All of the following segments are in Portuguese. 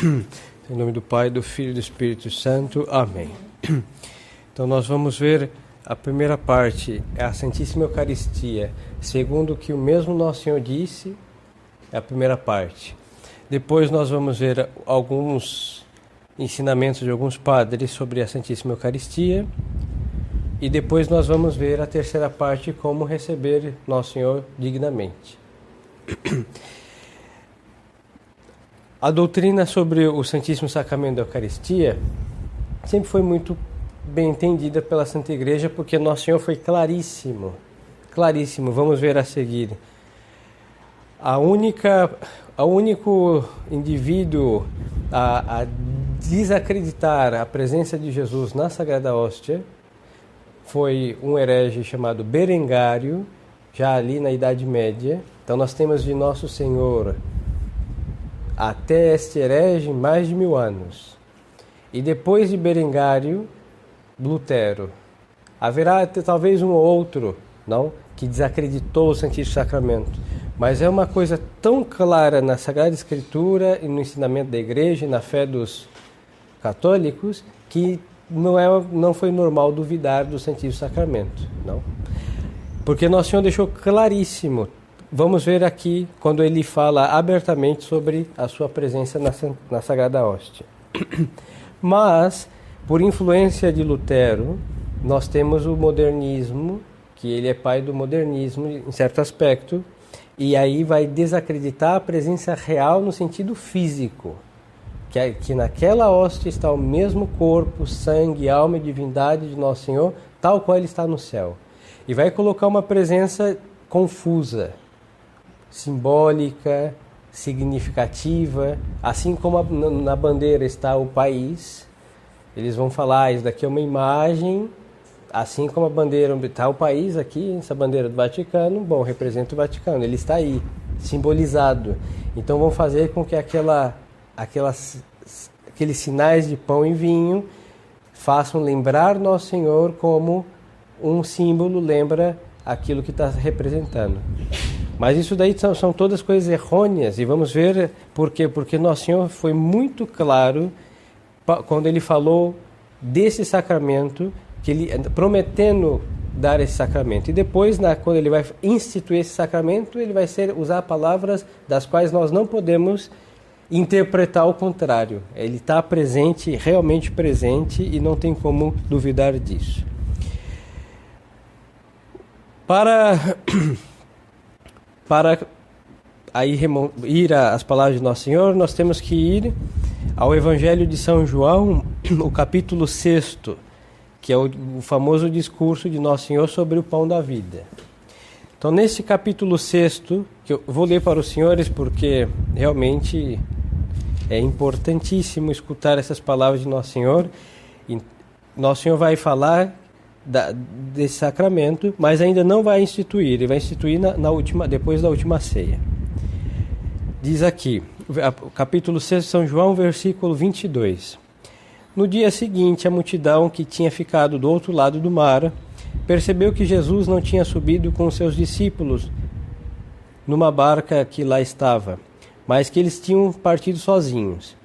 Em nome do Pai, do Filho e do Espírito Santo. Amém. Então nós vamos ver a primeira parte, é a Santíssima Eucaristia, segundo o que o mesmo Nosso Senhor disse, é a primeira parte. Depois nós vamos ver alguns ensinamentos de alguns padres sobre a Santíssima Eucaristia. E depois nós vamos ver a terceira parte, como receber Nosso Senhor dignamente. A doutrina sobre o Santíssimo Sacramento da Eucaristia sempre foi muito bem entendida pela Santa Igreja, porque Nosso Senhor foi claríssimo. Claríssimo, vamos ver a seguir. O único indivíduo a desacreditar a presença de Jesus na Sagrada Hóstia foi um herege chamado Berengário, já ali na Idade Média. Então nós temos de Nosso Senhor até este herege mais de 1000 anos. E depois de Berengário, Lutero. Haverá talvez um ou outro, não, que desacreditou o Santíssimo Sacramento. Mas é uma coisa tão clara na Sagrada Escritura e no ensinamento da Igreja e na fé dos católicos que não foi normal duvidar do Santíssimo Sacramento, não? Porque Nosso Senhor deixou claríssimo. Vamos ver aqui quando ele fala abertamente sobre a sua presença na Sagrada Hóstia. Mas, por influência de Lutero, nós temos o modernismo, que ele é pai do modernismo em certo aspecto, e aí vai desacreditar a presença real no sentido físico. Que naquela hóstia está o mesmo corpo, sangue, alma e divindade de Nosso Senhor, tal qual ele está no céu. E vai colocar uma presença confusa, simbólica, significativa, assim como na bandeira está o país. Eles vão falar, isso daqui é uma imagem, assim como a bandeira, está o país aqui, essa bandeira do Vaticano, bom, representa o Vaticano, ele está aí, simbolizado. Então vão fazer com que aqueles sinais de pão e vinho façam lembrar Nosso Senhor como um símbolo lembra aquilo que está representando. Mas isso daí são todas coisas errôneas, e vamos ver por quê. Porque Nosso Senhor foi muito claro quando ele falou desse sacramento, que ele prometendo dar esse sacramento. E depois, quando ele vai instituir esse sacramento, ele vai usar palavras das quais nós não podemos interpretar o contrário. Ele está presente, realmente presente, e não tem como duvidar disso. Para aí ir às palavras de Nosso Senhor, nós temos que ir ao Evangelho de São João, o capítulo 6, que é o famoso discurso de Nosso Senhor sobre o pão da vida. Então, nesse capítulo 6, que eu vou ler para os senhores porque realmente é importantíssimo escutar essas palavras de Nosso Senhor. E Nosso Senhor vai falar desse sacramento, mas ainda não vai instituir, ele vai instituir depois da última ceia. Diz aqui, o capítulo 6 de São João, versículo 22. No dia seguinte, a multidão que tinha ficado do outro lado do mar percebeu que Jesus não tinha subido com os seus discípulos numa barca que lá estava, mas que eles tinham partido sozinhos.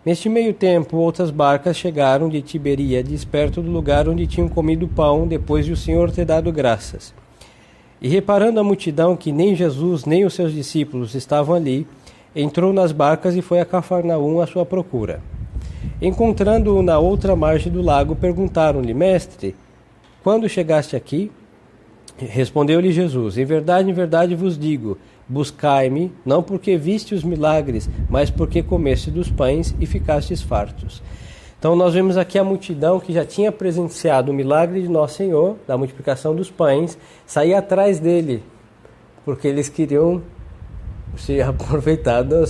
Neste meio tempo, outras barcas chegaram de Tiberíades, perto do lugar onde tinham comido pão, depois de o Senhor ter dado graças. E reparando a multidão que nem Jesus nem os seus discípulos estavam ali, entrou nas barcas e foi a Cafarnaum à sua procura. Encontrando-o na outra margem do lago, perguntaram-lhe: Mestre, quando chegaste aqui? Respondeu-lhe Jesus: em verdade vos digo, buscai-me, não porque viste os milagres, mas porque comeste dos pães e ficastes fartos. Então nós vemos aqui a multidão que já tinha presenciado o milagre de Nosso Senhor, da multiplicação dos pães, sair atrás dele, porque eles queriam se aproveitar do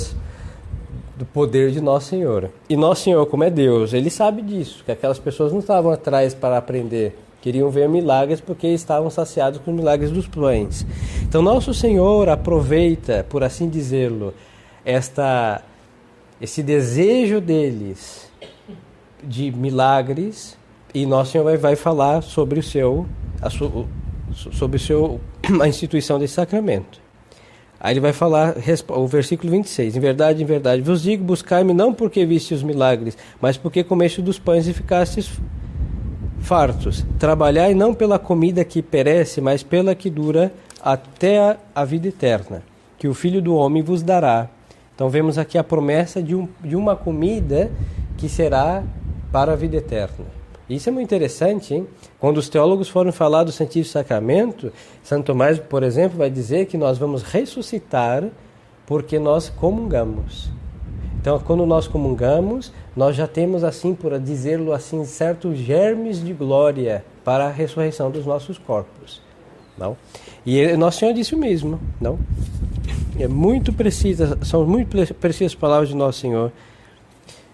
poder de Nosso Senhor. E Nosso Senhor, como é Deus, ele sabe disso, que aquelas pessoas não estavam atrás para aprender, queriam ver milagres porque estavam saciados com os milagres dos pães. Então Nosso Senhor aproveita, por assim dizê-lo, esse desejo deles de milagres, e Nosso Senhor vai falar sobre a instituição desse sacramento. Aí ele vai falar, o versículo 26, em verdade vos digo, buscai-me não porque viste os milagres, mas porque comeste dos pães e ficastes fartos. Trabalhai não pela comida que perece, mas pela que dura até a vida eterna, que o Filho do Homem vos dará. Então vemos aqui a promessa de uma comida que será para a vida eterna. Isso é muito interessante, hein? Quando os teólogos foram falar do Santíssimo Sacramento, Santo Tomás, por exemplo, vai dizer que nós vamos ressuscitar porque nós comungamos. Então, quando nós comungamos, nós já temos, assim, por dizê-lo assim, certos germes de glória para a ressurreição dos nossos corpos. Não? E Nosso Senhor disse o mesmo. Não? É muito precisa, são muito precisas as palavras de Nosso Senhor.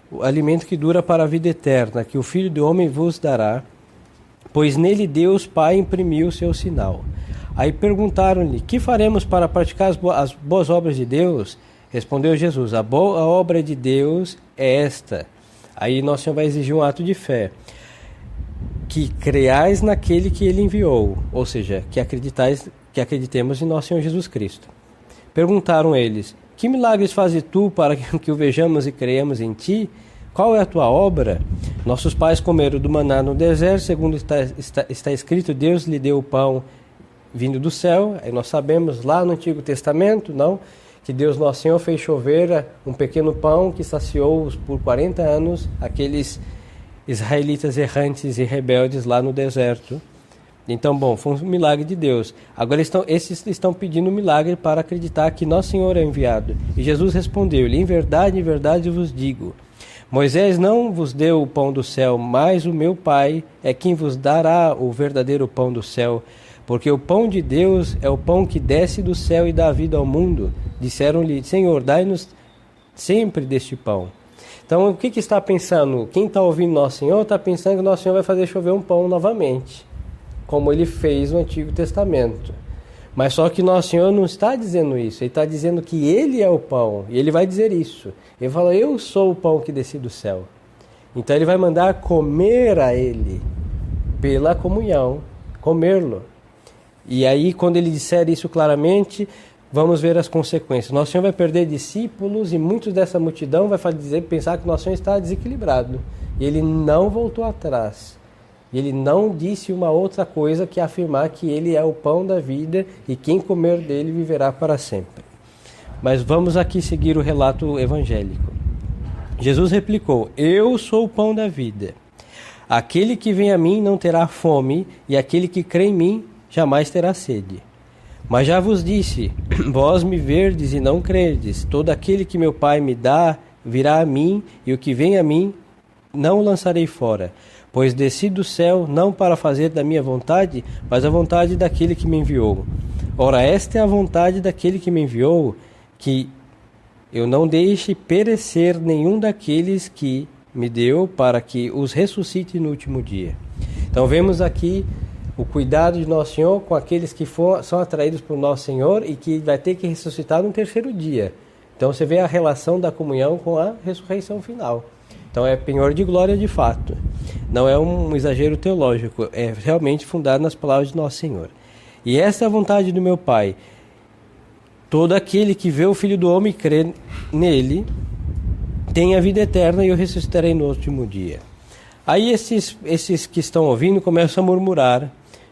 O alimento que dura para a vida eterna, que o Filho do Homem vos dará, pois nele Deus Pai imprimiu o seu sinal. Aí perguntaram-lhe, que faremos para praticar as boas obras de Deus? Respondeu Jesus, a boa obra de Deus é esta. Aí Nosso Senhor vai exigir um ato de fé. Que creais naquele que Ele enviou, ou seja, que acreditemos em Nosso Senhor Jesus Cristo. Perguntaram eles, que milagres fazes tu para que o vejamos e creiamos em ti? Qual é a tua obra? Nossos pais comeram do maná no deserto, segundo está escrito, Deus lhe deu o pão vindo do céu. Aí nós sabemos lá no Antigo Testamento, não, que Deus Nosso Senhor fez chover um pequeno pão que saciou por 40 anos aqueles israelitas errantes e rebeldes lá no deserto. Então, bom, foi um milagre de Deus. Agora esses estão pedindo um milagre para acreditar que Nosso Senhor é enviado. E Jesus respondeu-lhe, em verdade vos digo, Moisés não vos deu o pão do céu, mas o meu Pai é quem vos dará o verdadeiro pão do céu. Porque o pão de Deus é o pão que desce do céu e dá vida ao mundo. Disseram-lhe, Senhor, dai-nos sempre deste pão. Então, o que está pensando? Quem está ouvindo Nosso Senhor está pensando que Nosso Senhor vai fazer chover um pão novamente, como Ele fez no Antigo Testamento. Mas só que Nosso Senhor não está dizendo isso. Ele está dizendo que Ele é o pão. E Ele vai dizer isso. Ele fala, eu sou o pão que desci do céu. Então Ele vai mandar comer a Ele, pela comunhão, comê-lo. E aí, quando Ele disser isso claramente, vamos ver as consequências. Nosso Senhor vai perder discípulos e muitos dessa multidão vai pensar que Nosso Senhor está desequilibrado. E Ele não voltou atrás. Ele não disse uma outra coisa que afirmar que Ele é o pão da vida e quem comer dele viverá para sempre. Mas vamos aqui seguir o relato evangélico. Jesus replicou, eu sou o pão da vida. Aquele que vem a mim não terá fome e aquele que crê em mim jamais terá sede. Mas já vos disse, vós me verdes e não credes. Todo aquele que meu Pai me dá virá a mim e o que vem a mim não o lançarei fora. Pois desci do céu não para fazer da minha vontade, mas a vontade daquele que me enviou. Ora, esta é a vontade daquele que me enviou, que eu não deixe perecer nenhum daqueles que me deu, para que os ressuscite no último dia. Então vemos aqui o cuidado de Nosso Senhor com aqueles que são atraídos por Nosso Senhor e que vai ter que ressuscitar no terceiro dia. Então você vê a relação da comunhão com a ressurreição final. Então é penhor de glória de fato. Não é um exagero teológico, é realmente fundado nas palavras de Nosso Senhor. E essa é a vontade do meu Pai. Todo aquele que vê o Filho do Homem e crê nele, tem a vida eterna e eu ressuscitarei no último dia. Aí esses que estão ouvindo começam a murmurar,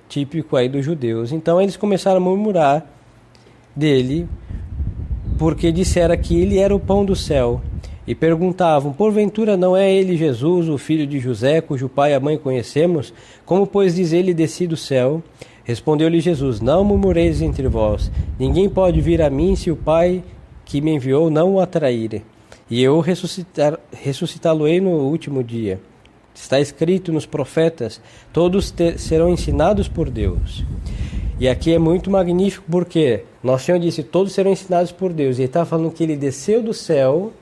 típico aí dos judeus. Então eles começaram a murmurar dele, porque disseram que ele era o pão do céu. E perguntavam, porventura não é ele Jesus, o filho de José, cujo pai e a mãe conhecemos? Como, pois, diz ele, desci do céu? Respondeu-lhe Jesus, não murmureis entre vós. Ninguém pode vir a mim se o Pai que me enviou não o atrair. E eu ressuscitá-lo-ei no último dia. Está escrito nos profetas, todos serão ensinados por Deus. E aqui é muito magnífico porque Nosso Senhor disse, todos serão ensinados por Deus. E ele está falando que ele desceu do céu.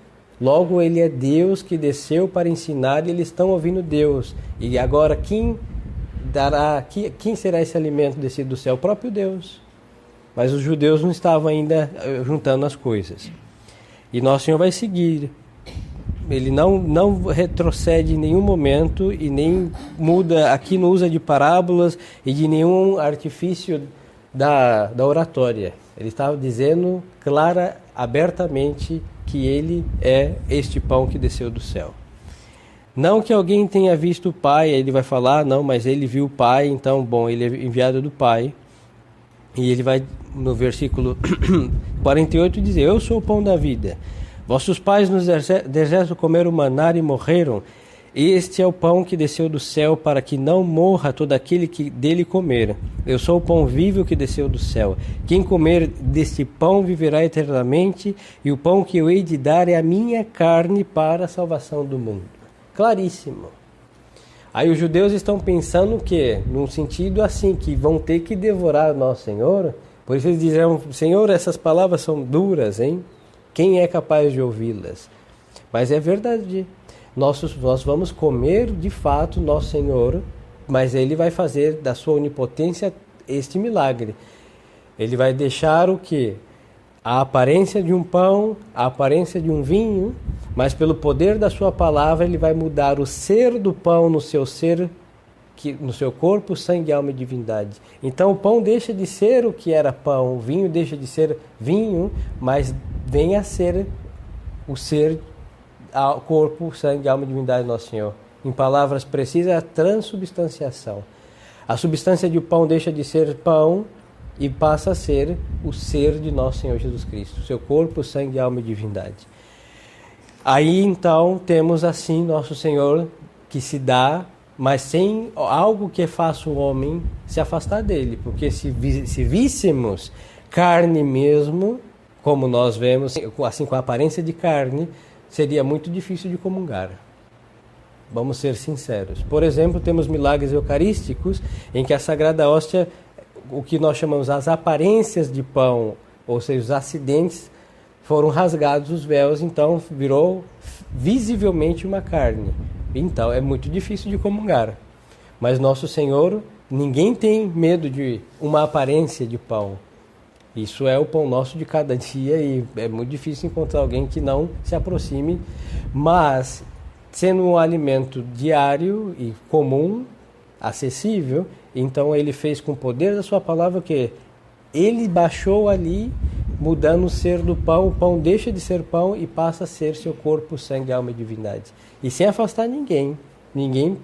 Logo, ele é Deus que desceu para ensinar e eles estão ouvindo Deus. E agora, quem será esse alimento descido do céu? O próprio Deus. Mas os judeus não estavam ainda juntando as coisas. E Nosso Senhor vai seguir. Ele não retrocede em nenhum momento e nem muda, aqui não usa de parábolas e de nenhum artifício da oratória. Ele estava dizendo clara, abertamente, que ele é este pão que desceu do céu. Não que alguém tenha visto o Pai, ele vai falar, não, mas ele viu o Pai, então, bom, ele é enviado do Pai. E ele vai, no versículo 48, dizer: eu sou o pão da vida. Vossos pais no deserto comeram maná e morreram. Este é o pão que desceu do céu, para que não morra todo aquele que dele comer. Eu sou o pão vivo que desceu do céu. Quem comer deste pão viverá eternamente, e o pão que eu hei de dar é a minha carne para a salvação do mundo. Claríssimo. Aí os judeus estão pensando que, num sentido assim, que vão ter que devorar o nosso Senhor. Por isso eles dirão: Senhor, essas palavras são duras, hein? Quem é capaz de ouvi-las? Mas é verdade. Nós vamos comer de fato nosso Senhor, mas Ele vai fazer da sua onipotência este milagre. Ele vai deixar o quê? A aparência de um pão, a aparência de um vinho, mas pelo poder da sua palavra Ele vai mudar o ser do pão no seu ser, no seu corpo, sangue, alma e divindade. Então o pão deixa de ser o que era pão, o vinho deixa de ser vinho, mas vem a ser o ser, corpo, sangue, alma e divindade do nosso Senhor. Em palavras precisas, a transubstanciação. A substância de pão deixa de ser pão e passa a ser o ser de nosso Senhor Jesus Cristo, seu corpo, sangue, alma e divindade. Aí então temos assim nosso Senhor que se dá, mas sem algo que faça o homem se afastar dele, porque se víssemos carne mesmo, como nós vemos, assim com a aparência de carne, seria muito difícil de comungar. Vamos ser sinceros. Por exemplo, temos milagres eucarísticos em que a Sagrada Hóstia, o que nós chamamos as aparências de pão, ou seja, os acidentes, foram rasgados os véus, então virou visivelmente uma carne. Então é muito difícil de comungar. Mas nosso Senhor, ninguém tem medo de uma aparência de pão. Isso é o pão nosso de cada dia e é muito difícil encontrar alguém que não se aproxime, mas sendo um alimento diário e comum, acessível, então ele fez com o poder da sua palavra que ele baixou ali, mudando o ser do pão, o pão deixa de ser pão e passa a ser seu corpo, sangue, alma e divindade. E sem afastar ninguém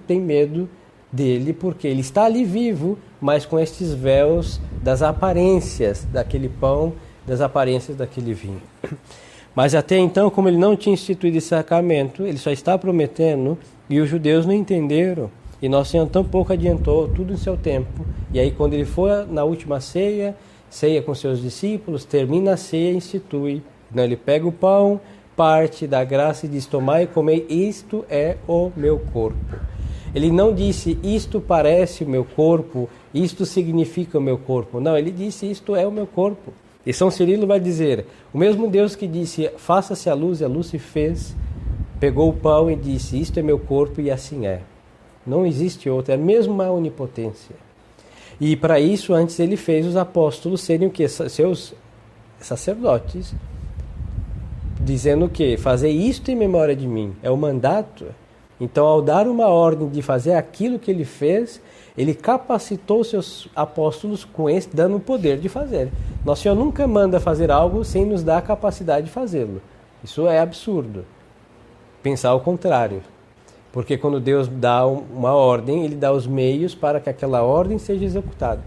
tem medo dele, porque ele está ali vivo, mas com estes véus das aparências daquele pão, das aparências daquele vinho. Mas até então, como ele não tinha instituído esse sacramento, ele só está prometendo, e os judeus não entenderam, e Nosso Senhor tão pouco adiantou, tudo em seu tempo. E aí quando ele for na última ceia com seus discípulos, termina a ceia e institui. Então, ele pega o pão, parte, dá graça e diz: tomai e comei, isto é o meu corpo. Ele não disse: isto parece o meu corpo, isto significa o meu corpo. Não, ele disse: isto é o meu corpo. E São Cirilo vai dizer: o mesmo Deus que disse faça-se a luz, e a luz se fez, pegou o pão e disse: isto é meu corpo, e assim é. Não existe outro, é a mesma onipotência. E para isso, antes ele fez os apóstolos serem o quê? Seus sacerdotes, dizendo o quê? Fazer isto em memória de mim, é o mandato. Então, ao dar uma ordem de fazer aquilo que ele fez, ele capacitou seus apóstolos com esse, dando o poder de fazer. Nosso Senhor nunca manda fazer algo sem nos dar a capacidade de fazê-lo. Isso é absurdo. Pensar o contrário. Porque quando Deus dá uma ordem, Ele dá os meios para que aquela ordem seja executada.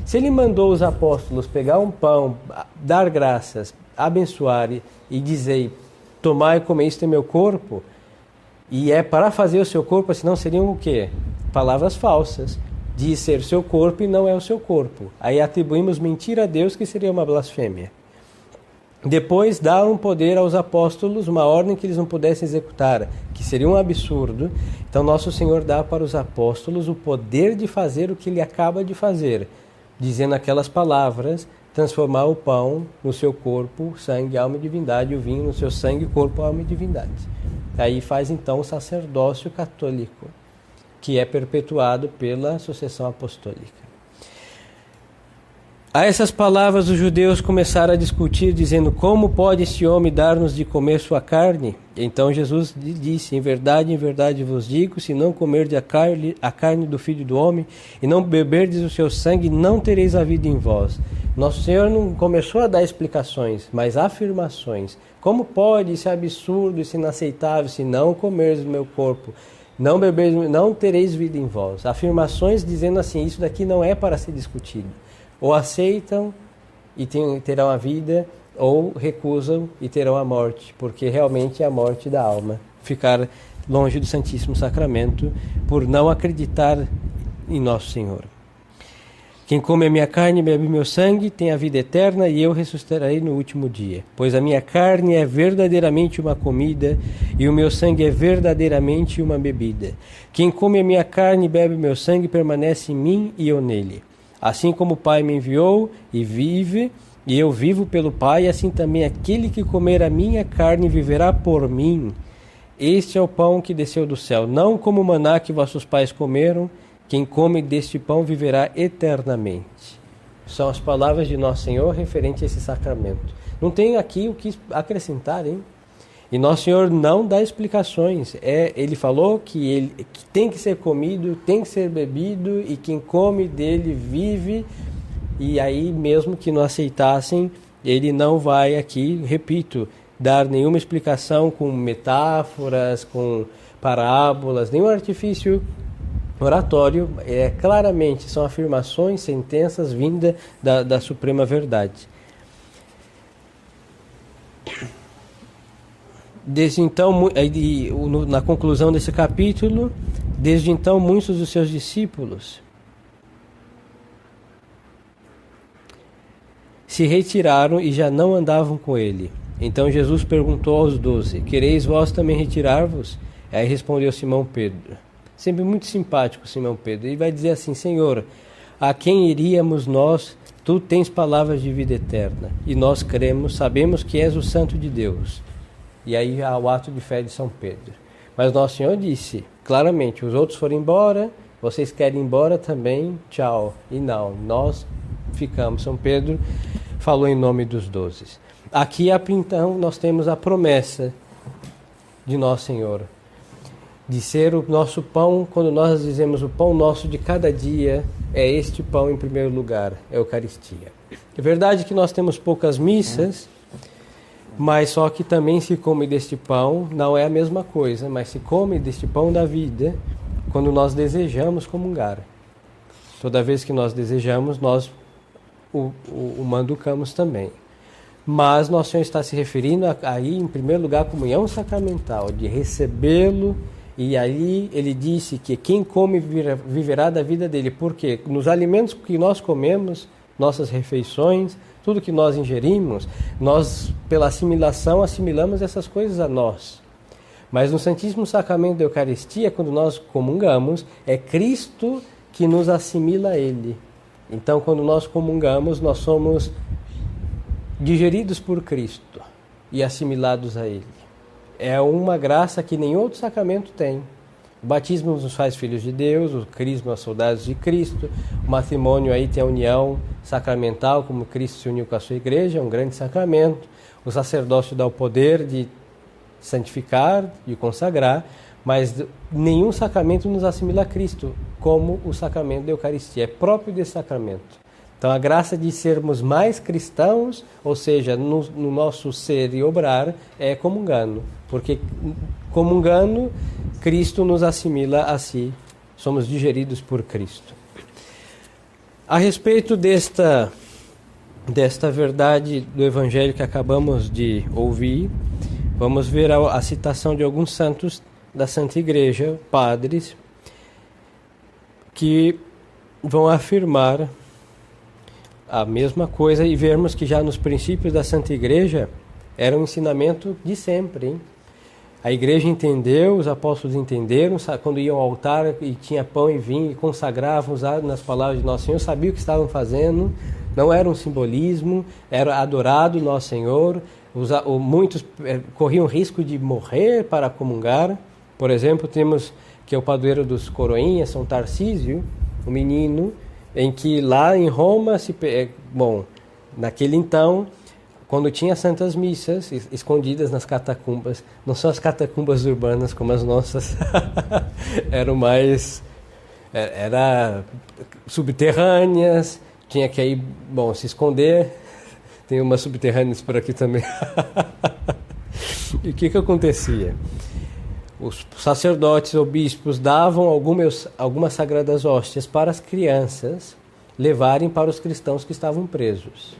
Se Ele mandou os apóstolos pegar um pão, dar graças, abençoar e dizer: tomai e comei, isto é meu corpo, e é para fazer o seu corpo, senão seriam o quê? Palavras falsas. Diz ser seu corpo e não é o seu corpo. Aí atribuímos mentira a Deus, que seria uma blasfêmia. Depois dá um poder aos apóstolos, uma ordem que eles não pudessem executar, que seria um absurdo. Então Nosso Senhor dá para os apóstolos o poder de fazer o que Ele acaba de fazer, dizendo aquelas palavras, transformar o pão no seu corpo, sangue, alma e divindade, e o vinho no seu sangue, corpo, alma e divindade. Aí faz então o sacerdócio católico, que é perpetuado pela sucessão apostólica. A essas palavras os judeus começaram a discutir, dizendo: como pode este homem dar-nos de comer sua carne? Então Jesus disse: em verdade vos digo, se não comerdes a carne do Filho do Homem e não beberdes o seu sangue, não tereis a vida em vós. Nosso Senhor não começou a dar explicações, mas afirmações. Como pode isso é absurdo, isso é inaceitável, se não comerdes o meu corpo, não beberdes, não tereis vida em vós. Afirmações dizendo assim: isso daqui não é para ser discutido. Ou aceitam e terão a vida, ou recusam e terão a morte, porque realmente é a morte da alma. Ficar longe do Santíssimo Sacramento por não acreditar em Nosso Senhor. Quem come a minha carne e bebe meu sangue tem a vida eterna, e eu ressuscitarei no último dia. Pois a minha carne é verdadeiramente uma comida, e o meu sangue é verdadeiramente uma bebida. Quem come a minha carne e bebe meu sangue permanece em mim e eu nele. Assim como o Pai me enviou e vive, e eu vivo pelo Pai, assim também aquele que comer a minha carne viverá por mim. Este é o pão que desceu do céu, não como o maná que vossos pais comeram. Quem come deste pão viverá eternamente. São as palavras de Nosso Senhor referente a esse sacramento. Não tem aqui o que acrescentar, hein? E Nosso Senhor não dá explicações. Ele falou que tem que ser comido, tem que ser bebido, e quem come dele vive. E aí, mesmo que não aceitassem, ele não vai aqui, repito, dar nenhuma explicação com metáforas, com parábolas, nenhum artifício oratório. Claramente são afirmações, sentenças vindas da Suprema Verdade. Desde então, na conclusão desse capítulo, desde então muitos dos seus discípulos se retiraram e já não andavam com ele. Então Jesus perguntou aos 12: quereis vós também retirar-vos? Aí respondeu Simão Pedro. Sempre muito simpático Simão Pedro. Ele vai dizer assim: Senhor, a quem iríamos nós? Tu tens palavras de vida eterna, e nós cremos, sabemos que és o Santo de Deus. E aí há o ato de fé de São Pedro. Mas Nosso Senhor disse claramente: os outros foram embora, vocês querem ir embora também, tchau. E não, nós ficamos. São Pedro falou em nome dos 12. Aqui, então, nós temos a promessa de Nosso Senhor, de ser o nosso pão. Quando nós dizemos o pão nosso de cada dia, é este pão em primeiro lugar, é a Eucaristia. É verdade que nós temos poucas missas, mas só que também se come deste pão, não é a mesma coisa, mas se come deste pão da vida quando nós desejamos comungar. Toda vez que nós desejamos, nós o manducamos também. Mas Nosso Senhor está se referindo aí, em primeiro lugar, à comunhão sacramental, de recebê-lo. E aí ele disse que quem come viverá da vida dele. Porque nos alimentos que nós comemos, nossas refeições, tudo que nós ingerimos, nós, pela assimilação, assimilamos essas coisas a nós. Mas no Santíssimo Sacramento da Eucaristia, quando nós comungamos, é Cristo que nos assimila a Ele. Então, quando nós comungamos, nós somos digeridos por Cristo e assimilados a Ele. É uma graça que nenhum outro sacramento tem. O batismo nos faz filhos de Deus, o crisma soldados de Cristo, o matrimônio aí tem a união sacramental, como Cristo se uniu com a sua igreja, é um grande sacramento. O sacerdócio dá o poder de santificar, de consagrar, mas nenhum sacramento nos assimila a Cristo, como o sacramento da Eucaristia, é próprio desse sacramento. Então a graça de sermos mais cristãos, ou seja, no nosso ser e obrar, é comungando, porque comungando, Cristo nos assimila a si, somos digeridos por Cristo. A respeito desta verdade do Evangelho que acabamos de ouvir, vamos ver a citação de alguns santos da Santa Igreja, padres, que vão afirmar a mesma coisa, e vermos que já nos princípios da Santa Igreja era um ensinamento de sempre, hein? A Igreja entendeu, os apóstolos entenderam, quando iam ao altar e tinha pão e vinho e consagravam, usados nas palavras de Nosso Senhor, sabiam o que estavam fazendo, não era um simbolismo, era adorado Nosso Senhor. Muitos corriam risco de morrer para comungar. Por exemplo, temos que é o padroeiro dos Coroinhas, São Tarcísio, um menino em que lá em Roma, naquele então, quando tinha santas missas escondidas nas catacumbas, não são as catacumbas urbanas como as nossas, era subterrâneas, tinha que ir, se esconder. Tem umas subterrâneas por aqui também. E o que acontecia? Os sacerdotes ou bispos davam algumas sagradas hóstias para as crianças levarem para os cristãos que estavam presos.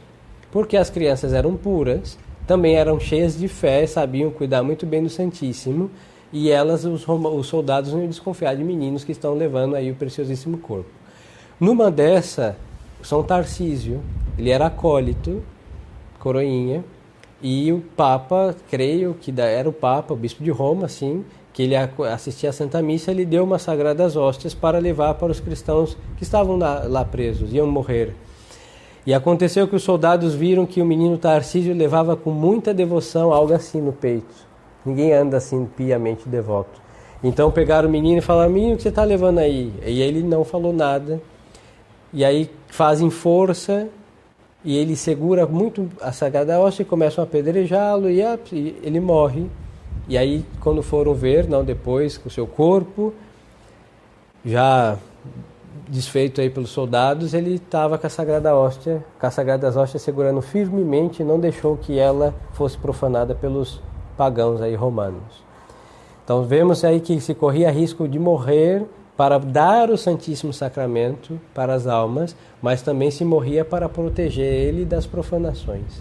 Porque as crianças eram puras, também eram cheias de fé, sabiam cuidar muito bem do Santíssimo, e os soldados não iam desconfiar de meninos que estão levando aí o preciosíssimo corpo. Numa dessa, São Tarcísio, ele era acólito, coroinha, e o Papa, creio que era o Papa, o Bispo de Roma, assim, que ele assistia à Santa Missa, ele deu umas sagradas hóstias para levar para os cristãos que estavam lá presos, iam morrer. E aconteceu que os soldados viram que o menino Tarcísio levava com muita devoção algo assim no peito. Ninguém anda assim piamente devoto. Então pegaram o menino e falaram: menino, o que você está levando aí? E ele não falou nada. E aí fazem força e ele segura muito a sagrada hóstia e começam a apedrejá-lo e ele morre. E aí quando foram ver, depois, com o seu corpo já desfeito aí pelos soldados, ele estava com a sagrada hóstia, com as sagradas hóstias segurando firmemente e não deixou que ela fosse profanada pelos pagãos aí romanos. Então vemos aí que se corria risco de morrer para dar o Santíssimo Sacramento para as almas, mas também se morria para proteger ele das profanações.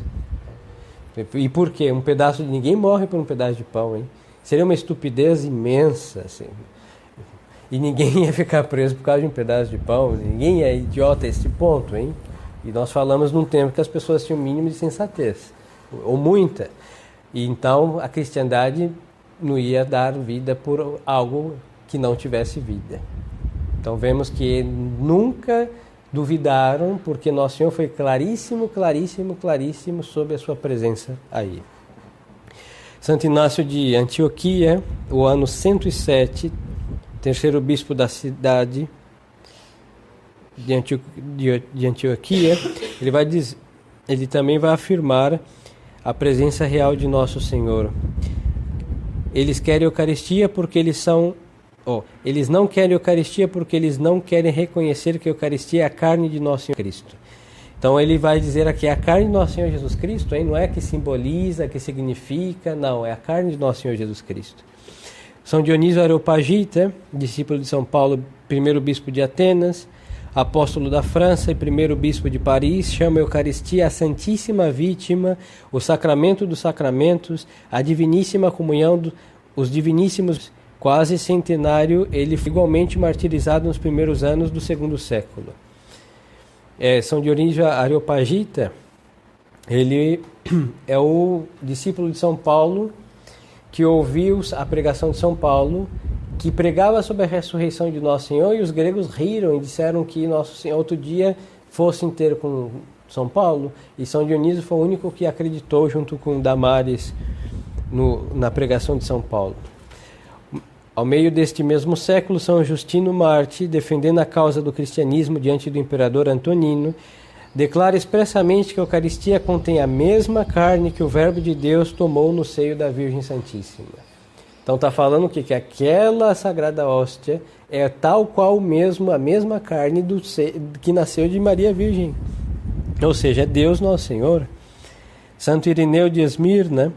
E por quê? Ninguém morre por um pedaço de pão, hein? Seria uma estupidez imensa, assim. E ninguém ia ficar preso por causa de um pedaço de pão. Ninguém é idiota a esse ponto, hein? E nós falamos num tempo que as pessoas tinham o mínimo de sensatez, ou muita. E então a cristandade não ia dar vida por algo que não tivesse vida. Então vemos que nunca duvidaram, porque Nosso Senhor foi claríssimo, claríssimo, claríssimo sobre a sua presença aí. Santo Inácio de Antioquia, o ano 107, terceiro bispo da cidade de Antioquia, ele também vai afirmar a presença real de Nosso Senhor. Eles querem Eucaristia porque eles não querem Eucaristia porque eles não querem reconhecer que a Eucaristia é a carne de Nosso Senhor Cristo. Então ele vai dizer aqui, a carne de Nosso Senhor Jesus Cristo, hein? Não é que simboliza, que significa, não, é a carne de Nosso Senhor Jesus Cristo. São Dionísio Areopagita, discípulo de São Paulo, primeiro bispo de Atenas, apóstolo da França e primeiro bispo de Paris, chama a Eucaristia a Santíssima Vítima, o sacramento dos sacramentos, a diviníssima comunhão, os diviníssimos. Quase centenário, ele foi igualmente martirizado nos primeiros anos do segundo século. São Dionísio Areopagita, ele é o discípulo de São Paulo, que ouviu a pregação de São Paulo, que pregava sobre a ressurreição de Nosso Senhor, e os gregos riram e disseram que Nosso Senhor outro dia fosse ter com São Paulo, e São Dionísio foi o único que acreditou junto com Damares na pregação de São Paulo. Ao meio deste mesmo século, São Justino Marte, defendendo a causa do cristianismo diante do imperador Antonino, declara expressamente que a Eucaristia contém a mesma carne que o Verbo de Deus tomou no seio da Virgem Santíssima. Então está falando que aquela sagrada hóstia é tal qual mesmo a mesma carne que nasceu de Maria Virgem. Ou seja, é Deus Nosso Senhor. Santo Irineu de Esmirna,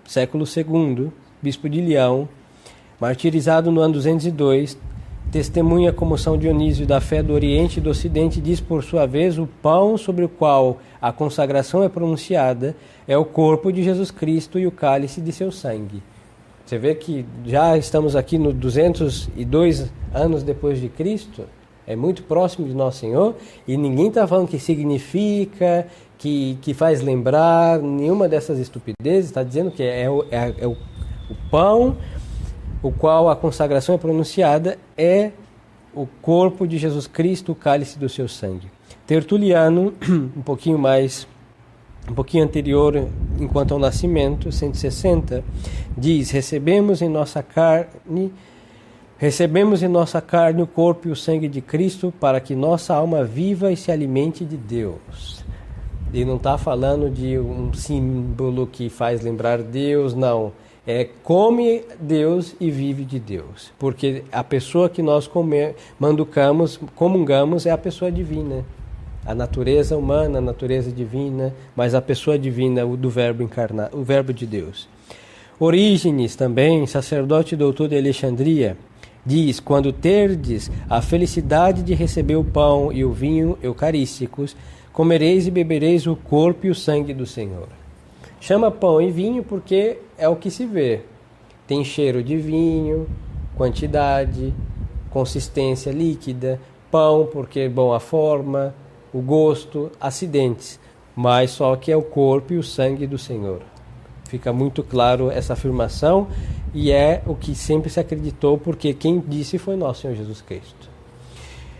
século II, bispo de Leão, martirizado no ano 202, testemunha como São Dionísio da fé do Oriente e do Ocidente, diz por sua vez: o pão sobre o qual a consagração é pronunciada é o corpo de Jesus Cristo e o cálice de seu sangue. Você vê que já estamos aqui no 202 anos depois de Cristo, é muito próximo de Nosso Senhor, e ninguém está falando que significa, que faz lembrar, nenhuma dessas estupidezes, está dizendo que é o pão o qual a consagração é pronunciada, é o corpo de Jesus Cristo, o cálice do seu sangue. Tertuliano, um pouquinho anterior, enquanto ao nascimento, 160, diz: recebemos em nossa carne Recebemos em nossa carne o corpo e o sangue de Cristo para que nossa alma viva e se alimente de Deus. Ele não está falando de um símbolo que faz lembrar Deus, não. Come Deus e vive de Deus. Porque a pessoa que nós comungamos é a pessoa divina. A natureza humana, a natureza divina, mas a pessoa divina do Verbo encarnado, o Verbo de Deus. Orígenes também, sacerdote doutor de Alexandria, diz: quando terdes a felicidade de receber o pão e o vinho eucarísticos, comereis e bebereis o corpo e o sangue do Senhor. Chama pão e vinho porque é o que se vê. Tem cheiro de vinho, quantidade, consistência líquida. Pão porque é bom a forma, o gosto, acidentes. Mas só que é o corpo e o sangue do Senhor. Fica muito claro essa afirmação e é o que sempre se acreditou, porque quem disse foi nosso Senhor Jesus Cristo.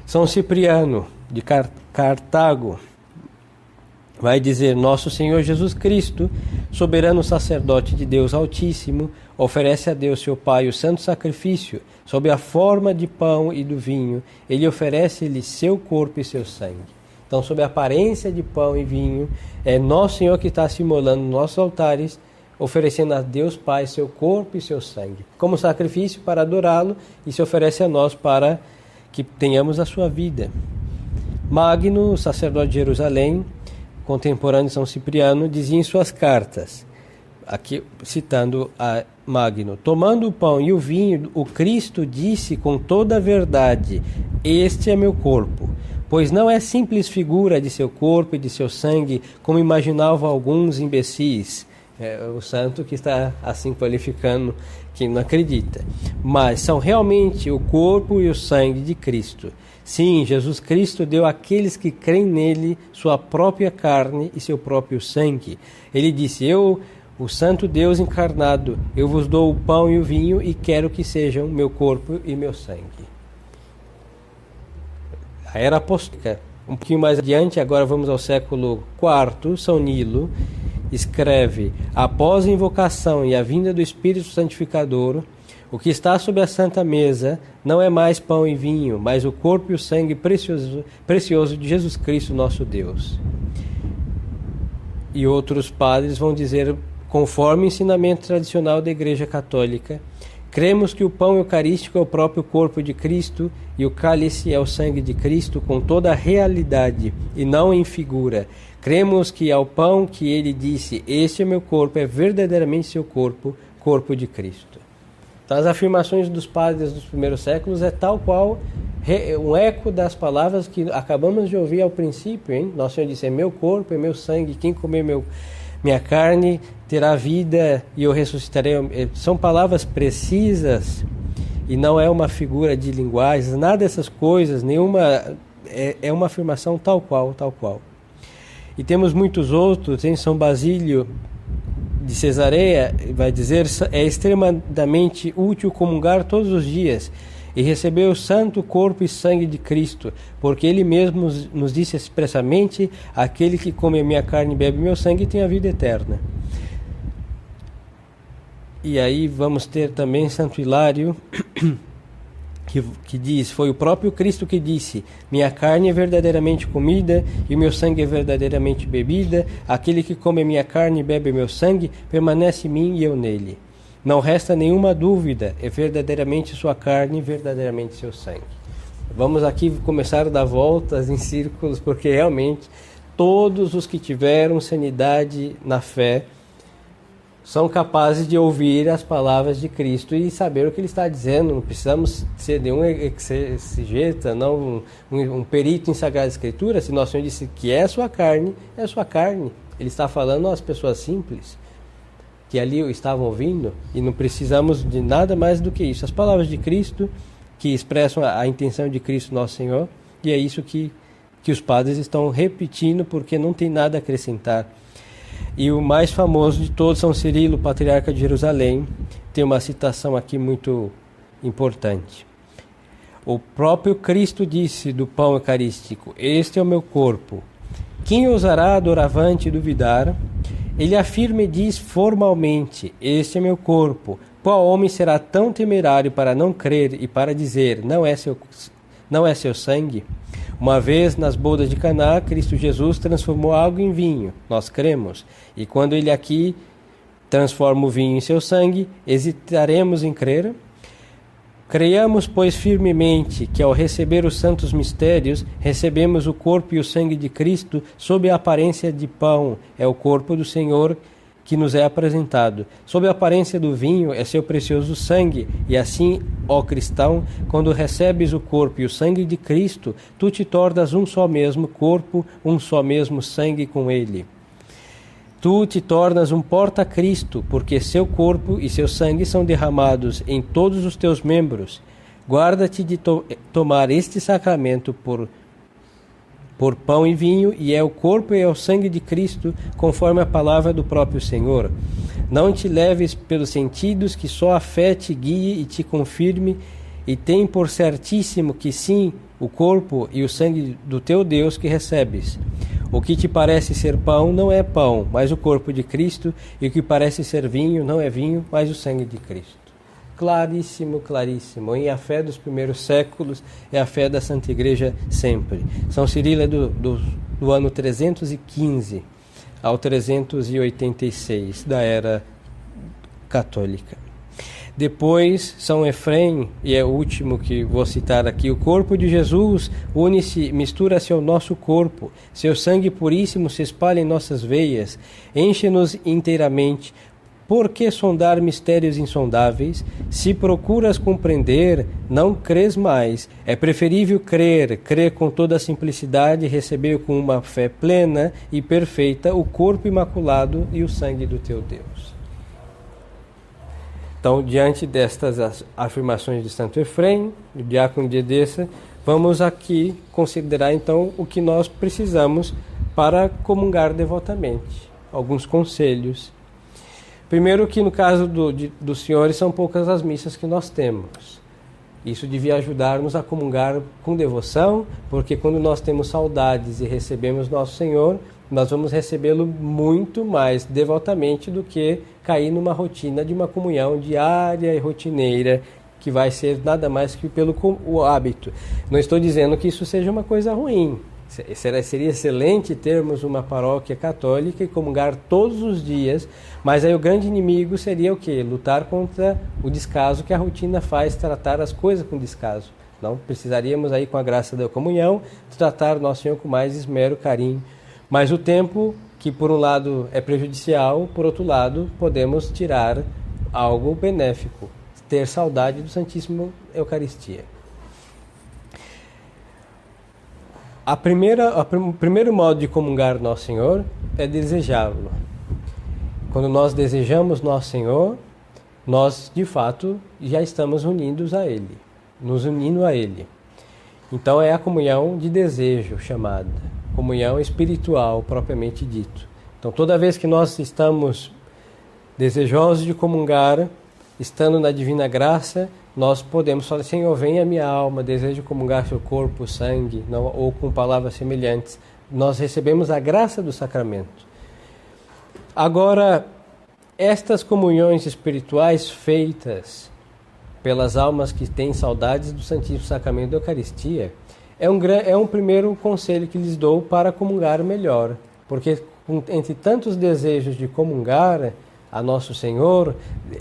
São Cipriano, de Cartago, vai dizer: nosso Senhor Jesus Cristo, soberano sacerdote de Deus Altíssimo, oferece a Deus seu Pai o santo sacrifício, sob a forma de pão e do vinho. Ele oferece-lhe seu corpo e seu sangue. Então, sob a aparência de pão e vinho, é nosso Senhor que está se imolando nos nossos altares, oferecendo a Deus Pai seu corpo e seu sangue, como sacrifício para adorá-lo, e se oferece a nós para que tenhamos a sua vida. Magno, sacerdote de Jerusalém, contemporâneo de São Cipriano, dizia em suas cartas, aqui citando a Magno: tomando o pão e o vinho, o Cristo disse com toda a verdade: este é meu corpo. Pois não é simples figura de seu corpo e de seu sangue, como imaginavam alguns imbecis. O santo que está assim qualificando quem não acredita. Mas são realmente o corpo e o sangue de Cristo. Sim, Jesus Cristo deu àqueles que creem nele sua própria carne e seu próprio sangue. Ele disse: eu, o santo Deus encarnado, eu vos dou o pão e o vinho e quero que sejam meu corpo e meu sangue. A era apostólica, um pouquinho mais adiante, agora vamos ao século IV, São Nilo escreve: após a invocação e a vinda do Espírito Santificador, o que está sob a Santa Mesa não é mais pão e vinho, mas o corpo e o sangue precioso de Jesus Cristo, nosso Deus. E outros padres vão dizer, conforme o ensinamento tradicional da Igreja Católica: cremos que o pão eucarístico é o próprio corpo de Cristo e o cálice é o sangue de Cristo com toda a realidade e não em figura. Cremos que ao pão que ele disse: este é meu corpo, é verdadeiramente seu corpo, corpo de Cristo. Então, as afirmações dos padres dos primeiros séculos é tal qual um eco das palavras que acabamos de ouvir ao princípio, hein? Nosso Senhor disse: é meu corpo, é meu sangue, quem comer minha carne terá vida e eu ressuscitarei. São palavras precisas e não é uma figura de linguagem, nada dessas coisas, nenhuma, é uma afirmação tal qual, tal qual. E temos muitos outros. Em São Basílio de Cesareia vai dizer: é extremamente útil comungar todos os dias e receber o santo corpo e sangue de Cristo, porque ele mesmo nos disse expressamente: aquele que come a minha carne e bebe meu sangue tem a vida eterna. E aí vamos ter também Santo Hilário que diz: foi o próprio Cristo que disse: minha carne é verdadeiramente comida e meu sangue é verdadeiramente bebida. Aquele que come a minha carne e bebe meu sangue permanece em mim e eu nele. Não resta nenhuma dúvida, é verdadeiramente sua carne e verdadeiramente seu sangue. Vamos aqui começar a dar voltas em círculos, porque realmente todos os que tiveram sanidade na fé são capazes de ouvir as palavras de Cristo e saber o que ele está dizendo. Não precisamos ser nenhum exegeta, não um perito em Sagrada Escritura. Se nosso Senhor disse que é sua carne, é sua carne. Ele está falando às pessoas simples que ali estavam ouvindo, e não precisamos de nada mais do que isso. As palavras de Cristo que expressam a intenção de Cristo nosso Senhor, e é isso que os padres estão repetindo, porque não tem nada a acrescentar. E o mais famoso de todos, São Cirilo, patriarca de Jerusalém, tem uma citação aqui muito importante. O próprio Cristo disse do pão eucarístico: este é o meu corpo. Quem ousará doravante duvidar? Ele afirma e diz formalmente: este é meu corpo, Qual homem será tão temerário para não crer e para dizer, não é seu sangue? Uma vez nas bodas de Caná, Cristo Jesus transformou água em vinho. Nós cremos. E quando ele aqui transforma o vinho em seu sangue, hesitaremos em crer? Creiamos, pois, firmemente que ao receber os santos mistérios, recebemos o corpo e o sangue de Cristo sob a aparência de pão. É o corpo do Senhor que nos é apresentado. Sob a aparência do vinho é seu precioso sangue. E assim, ó cristão, quando recebes o corpo e o sangue de Cristo, tu te tornas um só mesmo corpo, um só mesmo sangue com ele. Tu te tornas um porta-Cristo, porque seu corpo e seu sangue são derramados em todos os teus membros. Guarda-te de tomar este sacramento por pão e vinho, e é o corpo e é o sangue de Cristo, conforme a palavra do próprio Senhor. Não te leves pelos sentidos, que só a fé te guie e te confirme, e tem por certíssimo que sim, o corpo e o sangue do teu Deus que recebes. O que te parece ser pão não é pão, mas o corpo de Cristo, e o que parece ser vinho não é vinho, mas o sangue de Cristo. Claríssimo, claríssimo. E a fé dos primeiros séculos é a fé da Santa Igreja sempre. São Cirilo é do ano 315 ao 386 da era católica. Depois, São Efrém, e é o último que vou citar aqui, o corpo de Jesus une-se, mistura-se ao nosso corpo, seu sangue puríssimo se espalha em nossas veias, enche-nos inteiramente. Por que sondar mistérios insondáveis? Se procuras compreender, não crês mais. É preferível crer com toda a simplicidade, receber com uma fé plena e perfeita o corpo imaculado e o sangue do teu Deus. Então, diante destas afirmações de Santo Efrém, do diácono de Edessa, vamos aqui considerar então o que nós precisamos para comungar devotamente. Alguns conselhos. Primeiro que no caso dos senhores são poucas as missas que nós temos. Isso devia ajudar-nos a comungar com devoção, porque quando nós temos saudades e recebemos nosso Senhor, nós vamos recebê-lo muito mais devotamente do que cair numa rotina de uma comunhão diária e rotineira, que vai ser nada mais que pelo o hábito. Não estou dizendo que isso seja uma coisa ruim. Seria excelente termos uma paróquia católica e comungar todos os dias, mas aí o grande inimigo seria o quê? Lutar contra o descaso que a rotina faz, tratar as coisas com descaso. Não precisaríamos aí, com a graça da comunhão, tratar Nosso Senhor com mais esmero, carinho. Mas o tempo, que por um lado é prejudicial, por outro lado podemos tirar algo benéfico, ter saudade do Santíssimo Eucaristia. O primeiro modo de comungar Nosso Senhor é desejá-lo. Quando nós desejamos Nosso Senhor, nós de fato já estamos unidos a Ele, nos unindo a Ele. Então é a comunhão de desejo chamada, comunhão espiritual propriamente dito. Então toda vez que nós estamos desejosos de comungar, estando na divina graça, nós podemos falar, Senhor, venha a minha alma, desejo comungar seu corpo, sangue, não, ou com palavras semelhantes. Nós recebemos a graça do sacramento. Agora, estas comunhões espirituais feitas pelas almas que têm saudades do Santíssimo Sacramento da Eucaristia, é um primeiro conselho que lhes dou para comungar melhor, porque entre tantos desejos de comungar a Nosso Senhor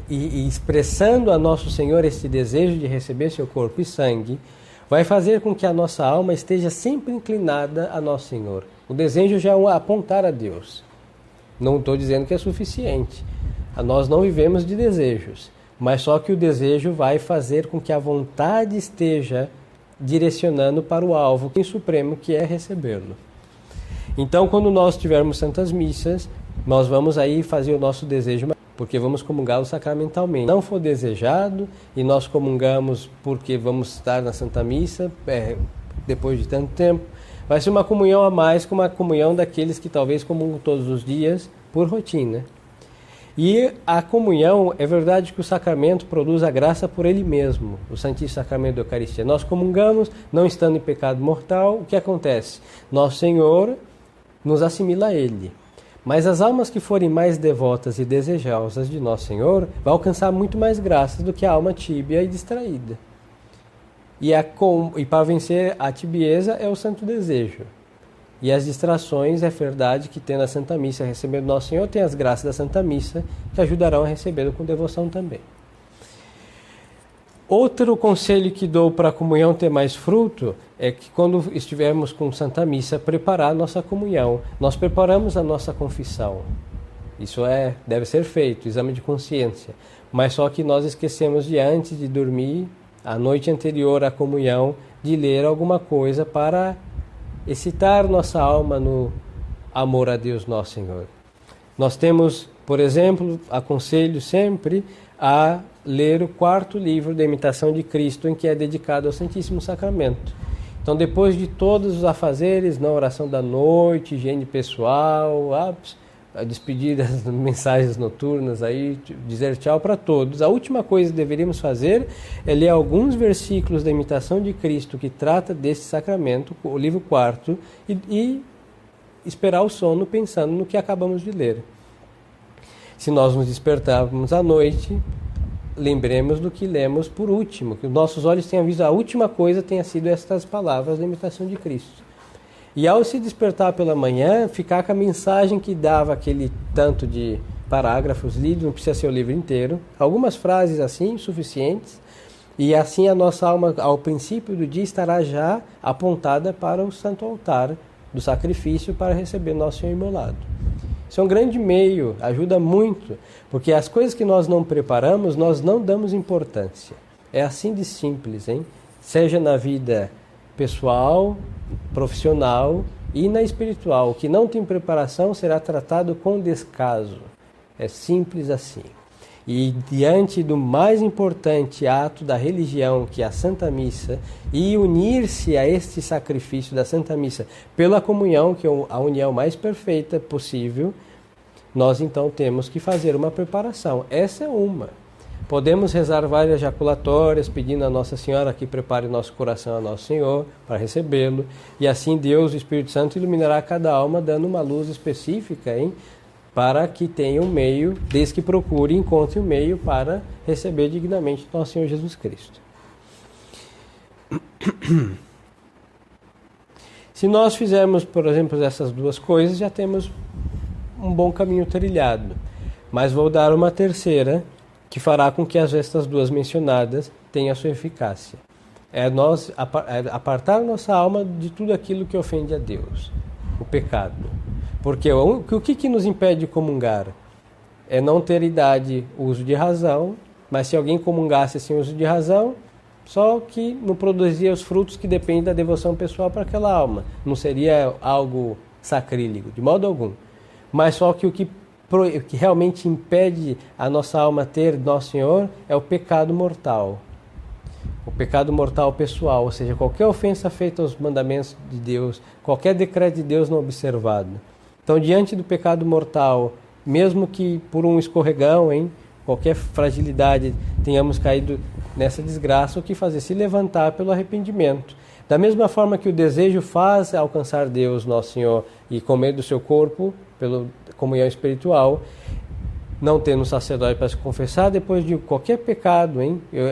e expressando a Nosso Senhor esse desejo de receber seu corpo e sangue, vai fazer com que a nossa alma esteja sempre inclinada a Nosso Senhor. O desejo já é apontar a Deus. Não estou dizendo que é suficiente. Nós não vivemos de desejos, mas só que o desejo vai fazer com que a vontade esteja direcionando para o alvo em supremo, que é recebê-lo. Então, quando nós tivermos santas missas, nós vamos aí fazer o nosso desejo, porque vamos comungá-lo sacramentalmente. Não for desejado e nós comungamos porque vamos estar na Santa Missa, depois de tanto tempo, vai ser uma comunhão a mais, como a comunhão daqueles que talvez comungam todos os dias por rotina. E a comunhão, é verdade que o sacramento produz a graça por ele mesmo, o Santíssimo Sacramento da Eucaristia. Nós comungamos, não estando em pecado mortal, o que acontece? Nosso Senhor nos assimila a Ele. Mas as almas que forem mais devotas e desejosas de Nosso Senhor vão alcançar muito mais graças do que a alma tíbia e distraída. E para vencer a tibieza é o santo desejo. E as distrações, é verdade que tendo a Santa Missa recebendo Nosso Senhor, tem as graças da Santa Missa que ajudarão a recebê-lo com devoção também. Outro conselho que dou para a comunhão ter mais fruto é que quando estivermos com Santa Missa, preparar a nossa comunhão. Nós preparamos a nossa confissão. Isso deve ser feito, exame de consciência. Mas só que nós esquecemos de antes de dormir, a noite anterior à comunhão, de ler alguma coisa para excitar nossa alma no amor a Deus Nosso Senhor. Nós temos, por exemplo, aconselho sempre a ler o 4º livro da Imitação de Cristo, em que é dedicado ao Santíssimo Sacramento. Então, depois de todos os afazeres, na oração da noite, higiene pessoal, a despedir as mensagens noturnas, aí, dizer tchau para todos, a última coisa que deveríamos fazer é ler alguns versículos da Imitação de Cristo que trata desse sacramento, o livro 4º, e esperar o sono pensando no que acabamos de ler. Se nós nos despertarmos à noite, lembremos do que lemos por último, que os nossos olhos tenham visto a última coisa tenha sido estas palavras da Imitação de Cristo. E ao se despertar pela manhã, ficar com a mensagem que dava aquele tanto de parágrafos lidos, não precisa ser o livro inteiro, algumas frases assim, suficientes, e assim a nossa alma, ao princípio do dia, estará já apontada para o santo altar do sacrifício para receber Nosso Senhor imolado. Isso é um grande meio, ajuda muito, porque as coisas que nós não preparamos, nós não damos importância. É assim de simples, hein? Seja na vida pessoal, profissional e na espiritual. O que não tem preparação será tratado com descaso. É simples assim. E diante do mais importante ato da religião, que é a Santa Missa, e unir-se a este sacrifício da Santa Missa pela comunhão, que é a união mais perfeita possível, nós então temos que fazer uma preparação. Essa é uma. Podemos rezar várias jaculatórias, pedindo a Nossa Senhora que prepare nosso coração a Nosso Senhor para recebê-lo, e assim Deus, o Espírito Santo, iluminará cada alma, dando uma luz específica, para que tenha um meio, desde que procure e encontre um meio para receber dignamente Nosso Senhor Jesus Cristo. Se nós fizermos, por exemplo, essas duas coisas, já temos um bom caminho trilhado. Mas vou dar uma terceira, que fará com que estas duas mencionadas tenham a sua eficácia. É nós apartar nossa alma de tudo aquilo que ofende a Deus, o pecado. Porque o que nos impede de comungar? É não ter idade, uso de razão, mas se alguém comungasse sem uso de razão, só que não produzia os frutos que dependem da devoção pessoal para aquela alma. Não seria algo sacrílego, de modo algum. Mas só que o que realmente impede a nossa alma ter Nosso Senhor é o pecado mortal. O pecado mortal pessoal, ou seja, qualquer ofensa feita aos mandamentos de Deus, qualquer decreto de Deus não observado. Então, diante do pecado mortal, mesmo que por um escorregão, qualquer fragilidade, tenhamos caído nessa desgraça, o que fazer? Se levantar pelo arrependimento. Da mesma forma que o desejo faz alcançar Deus, Nosso Senhor, e comer do seu corpo, pela comunhão espiritual, não tendo um sacerdote para se confessar, depois de qualquer pecado, eu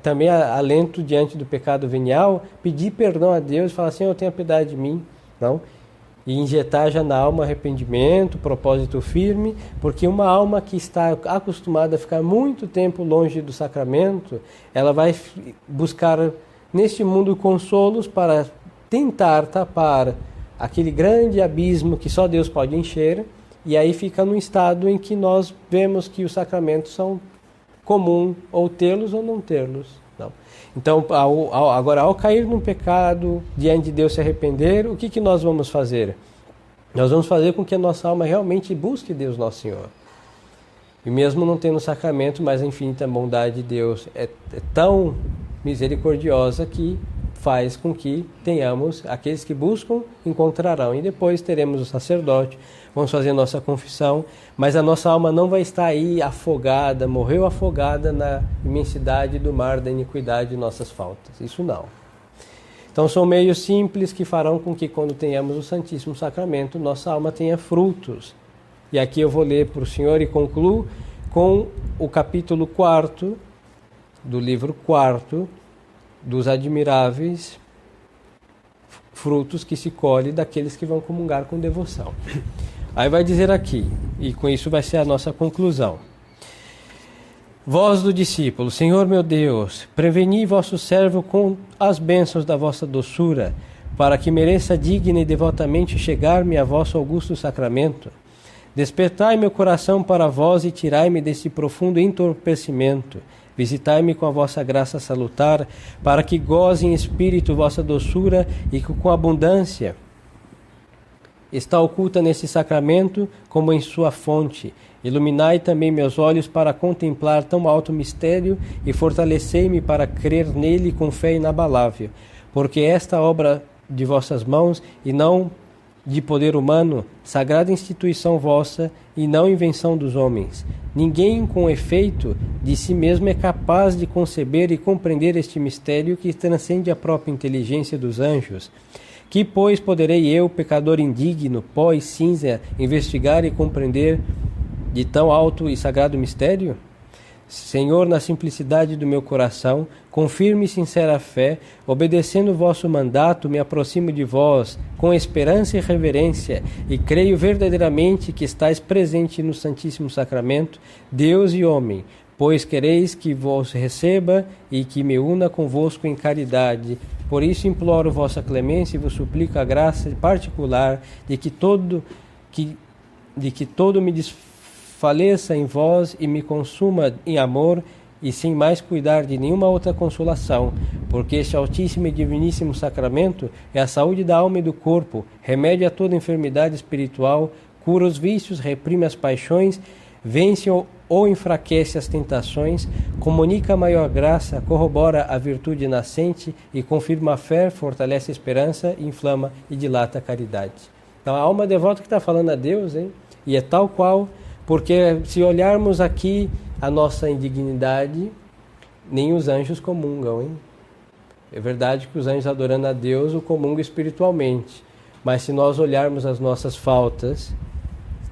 também alento diante do pecado venial, pedir perdão a Deus, falar assim, tenha piedade de mim, não? E injetar já na alma arrependimento, propósito firme, porque uma alma que está acostumada a ficar muito tempo longe do sacramento, ela vai buscar neste mundo consolos para tentar tapar aquele grande abismo que só Deus pode encher, e aí fica num estado em que nós vemos que os sacramentos são comum ou tê-los ou não tê-los. Não. Então, agora, ao cair num pecado, diante de Deus se arrepender, o que nós vamos fazer? Nós vamos fazer com que a nossa alma realmente busque Deus Nosso Senhor. E mesmo não tendo sacramento, mas a infinita bondade de Deus é tão misericordiosa que faz com que tenhamos, aqueles que buscam, encontrarão. E depois teremos o sacerdote, vamos fazer a nossa confissão, mas a nossa alma não vai estar aí afogada, morreu afogada na imensidade do mar da iniquidade de nossas faltas. Isso não. Então são meios simples que farão com que quando tenhamos o Santíssimo Sacramento, nossa alma tenha frutos. E aqui eu vou ler para o senhor e concluo com o capítulo 4 do livro 4 dos admiráveis frutos que se colhe daqueles que vão comungar com devoção. Aí vai dizer aqui, e com isso vai ser a nossa conclusão. Voz do discípulo: Senhor meu Deus, preveni vosso servo com as bênçãos da vossa doçura, para que mereça digna e devotamente chegar-me a vosso augusto sacramento. Despertai meu coração para vós e tirai-me desse profundo entorpecimento. Visitai-me com a vossa graça salutar, para que goze em espírito vossa doçura e que com abundância está oculta nesse sacramento como em sua fonte. Iluminai também meus olhos para contemplar tão alto mistério e fortalecei-me para crer nele com fé inabalável. Porque esta obra de vossas mãos e não de poder humano, sagrada instituição vossa e não invenção dos homens. Ninguém, com efeito, de si mesmo é capaz de conceber e compreender este mistério que transcende a própria inteligência dos anjos. Que, pois, poderei eu, pecador indigno, pó e cinza, investigar e compreender de tão alto e sagrado mistério? Senhor, na simplicidade do meu coração, com firme e sincera fé, obedecendo o vosso mandato, me aproximo de vós, com esperança e reverência, e creio verdadeiramente que estáis presente no Santíssimo Sacramento, Deus e homem, pois quereis que vos receba e que me una convosco em caridade. Por isso imploro vossa clemência e vos suplico a graça particular de que todo me desfaleça em vós e me consuma em amor e sem mais cuidar de nenhuma outra consolação, porque este altíssimo e diviníssimo sacramento é a saúde da alma e do corpo, remédio a toda enfermidade espiritual, cura os vícios, reprime as paixões, vence ou enfraquece as tentações, comunica a maior graça, corrobora a virtude nascente e confirma a fé, fortalece a esperança, inflama e dilata a caridade. Então a alma devota que está falando a Deus, hein? E é tal qual, porque se olharmos aqui a nossa indignidade, nem os anjos comungam, hein? É verdade que os anjos adorando a Deus o comungam espiritualmente, mas se nós olharmos as nossas faltas,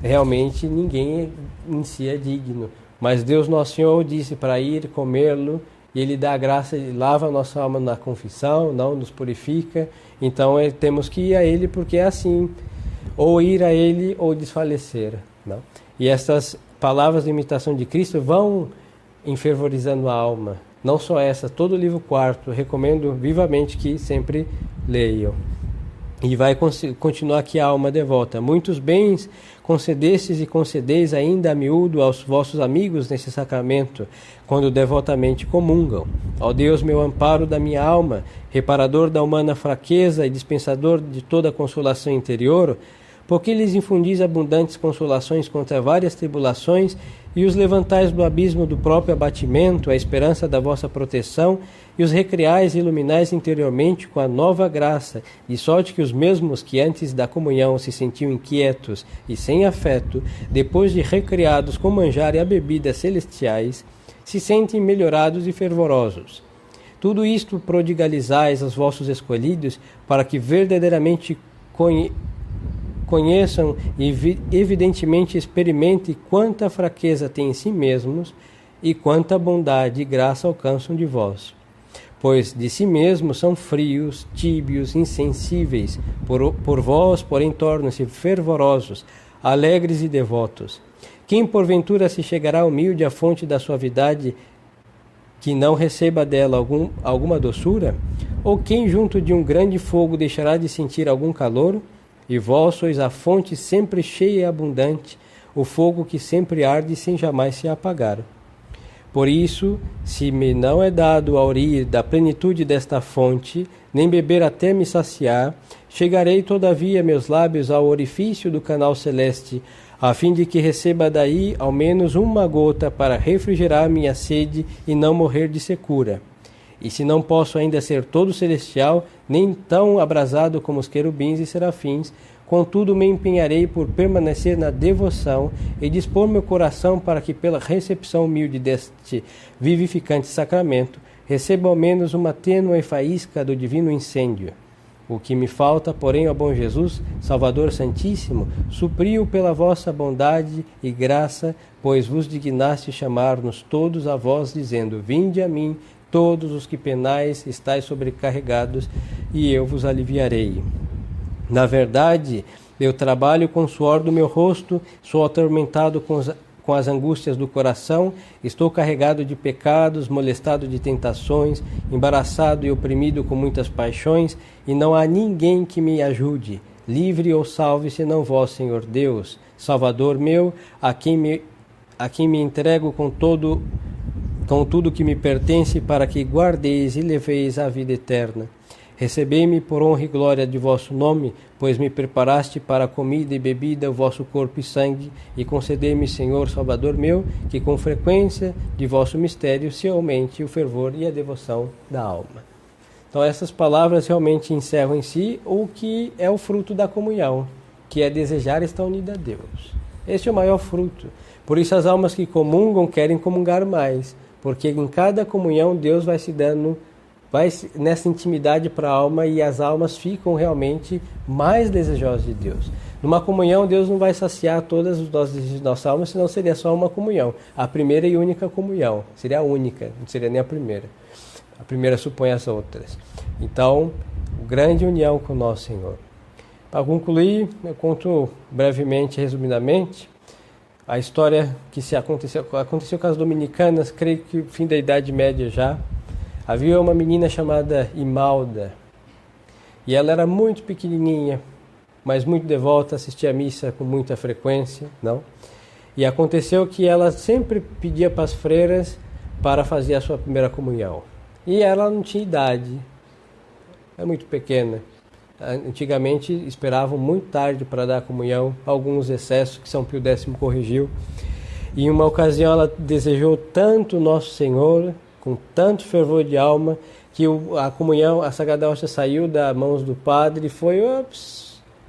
realmente ninguém em si é digno. Mas Deus Nosso Senhor disse para ir comê-lo, e Ele dá a graça, Ele lava a nossa alma na confissão, não nos purifica. Então temos que ir a Ele porque é assim, ou ir a Ele ou desfalecer, não? E estas palavras de imitação de Cristo vão enfervorizando a alma. Não só essa, todo o livro 4, recomendo vivamente que sempre leiam. E vai continuar aqui a alma devota. Muitos bens concedestes e concedeis ainda a miúdo aos vossos amigos nesse sacramento, quando devotamente comungam. Ó Deus, meu amparo da minha alma, reparador da humana fraqueza e dispensador de toda consolação interior, porque lhes infundis abundantes consolações contra várias tribulações e os levantais do abismo do próprio abatimento, a esperança da vossa proteção, e os recriais e iluminais interiormente com a nova graça, de sorte que os mesmos que antes da comunhão se sentiam inquietos e sem afeto, depois de recriados com manjar e a bebida celestiais, se sentem melhorados e fervorosos. Tudo isto prodigalizais aos vossos escolhidos, para que verdadeiramente conheçam e evidentemente experimentem quanta fraqueza têm em si mesmos e quanta bondade e graça alcançam de vós. Pois de si mesmos são frios, tíbios, insensíveis, por vós, porém, tornam-se fervorosos, alegres e devotos. Quem porventura se chegará humilde à fonte da suavidade, que não receba dela alguma doçura? Ou quem junto de um grande fogo deixará de sentir algum calor? E vós sois a fonte sempre cheia e abundante, o fogo que sempre arde sem jamais se apagar. Por isso, se me não é dado aurir da plenitude desta fonte, nem beber até me saciar, chegarei todavia meus lábios ao orifício do canal celeste, a fim de que receba daí ao menos uma gota para refrigerar minha sede e não morrer de secura. E se não posso ainda ser todo celestial, nem tão abrasado como os querubins e serafins, contudo me empenharei por permanecer na devoção e dispor meu coração para que pela recepção humilde deste vivificante sacramento, receba ao menos uma tênue faísca do divino incêndio. O que me falta, porém, ó bom Jesus, Salvador Santíssimo, supriu pela vossa bondade e graça, pois vos dignaste chamar-nos todos a vós, dizendo: vinde a mim, todos os que penais estáis sobrecarregados, e eu vos aliviarei. Na verdade, eu trabalho com o suor do meu rosto, sou atormentado com as angústias do coração, estou carregado de pecados, molestado de tentações, embaraçado e oprimido com muitas paixões, e não há ninguém que me ajude, livre ou salve, senão vós, Senhor Deus, Salvador meu, a quem me entrego com tudo que me pertence, para que guardeis e leveis a vida eterna. Recebei-me por honra e glória de vosso nome, pois me preparaste para a comida e bebida, o vosso corpo e sangue, e concedei-me, Senhor, Salvador meu, que com frequência de vosso mistério se aumente o fervor e a devoção da alma. Então essas palavras realmente encerram em si o que é o fruto da comunhão, que é desejar estar unido a Deus. Este é o maior fruto. Por isso as almas que comungam querem comungar mais, porque em cada comunhão Deus vai se dando nessa intimidade para a alma, e as almas ficam realmente mais desejosas de Deus. Numa comunhão, Deus não vai saciar todas os nossos desejos de nossa alma, senão seria só uma comunhão. A primeira e única comunhão. Seria a única, não seria nem a primeira. A primeira supõe as outras. Então, grande união com o nosso Senhor. Para concluir, eu conto brevemente, resumidamente, a história que aconteceu com as dominicanas, creio que fim da Idade Média já. Havia uma menina chamada Imalda, e ela era muito pequenininha, mas muito devota, assistia à missa com muita frequência, não? E aconteceu que ela sempre pedia para as freiras para fazer a sua primeira comunhão. E ela não tinha idade, é muito pequena. Antigamente esperavam muito tarde para dar a comunhão, alguns excessos que São Pio X corrigiu. E em uma ocasião ela desejou tanto Nosso Senhor, com tanto fervor de alma, que a comunhão, a Sagrada Hóstia saiu das mãos do padre e foi,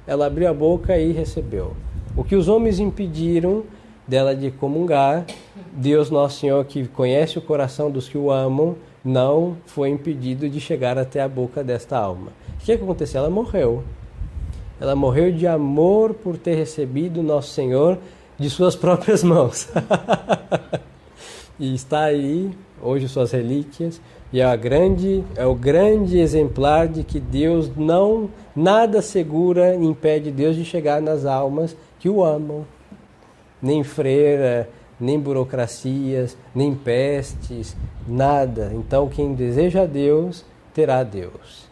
ela abriu a boca e recebeu. O que os homens impediram dela de comungar, Deus Nosso Senhor, que conhece o coração dos que o amam, não foi impedido de chegar até a boca desta alma. O que aconteceu? Ela morreu. Ela morreu de amor por ter recebido Nosso Senhor de suas próprias mãos. E está aí hoje suas relíquias, e é o grande exemplar de que Deus nada segura, impede Deus de chegar nas almas que o amam. Nem freira, nem burocracias, nem pestes, nada. Então quem deseja a Deus, terá Deus.